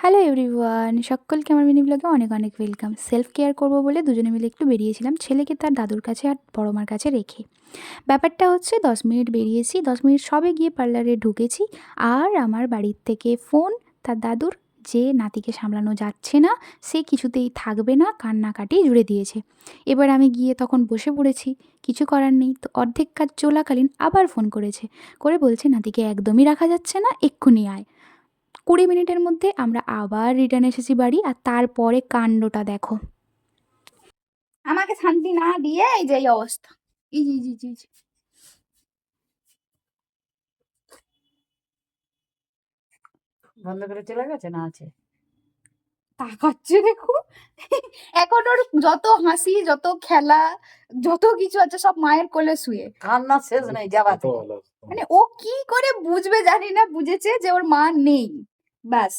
Hello everyone, সকলকে আমার mini ব্লগে অনেক অনেক ওয়েলকাম। সেলফ কেয়ার করবো বলে দুজনে মিলে একটু বেরিয়েছিলাম, ছেলেকে তার দাদুর কাছে আর বড় মার কাছে রেখে। ব্যাপারটা হচ্ছে 10 মিনিট বেরিয়েছি, 10 মিনিট সবে গিয়ে পার্লারে ঢুকেছি, আর আমার বাড়ির থেকে ফোন তার দাদুর, যে নাতিকে সামলানো যাচ্ছে না, সে কিছুতেই থাকবে না, কান্নাকাটি জুড়ে দিয়েছে। এবার আমি গিয়ে তখন বসে পড়েছি, কিছু করার নেই। তো অর্ধেক কাজ চলাকালীন আবার ফোন করেছে, করে বলছে নাতিকে একদমই রাখা যাচ্ছে না, এক্ষুনি আয়। 20 মিনিটের মধ্যে আমরা আবার রিটার্ন এসেছি বাড়ি, আর তারপরে কাণ্ডটা দেখো। আমাকে শান্তি না দিয়ে এই যে এই অবস্থা। এই যে, এই যে, এই যে, এই যে। বন্ধ করে চলে গেছে না আছে? তাকাচ্ছে দেখো। এখন ওর যত হাসি, যত খেলা, যত কিছু আছে সব মায়ের কোলে শুয়ে। কান্না শেষ নাই যাবা থেকে। মানে ও কি করে বুঝবে জানি না, বুঝেছে যে ওর মা নেই, ব্যাস।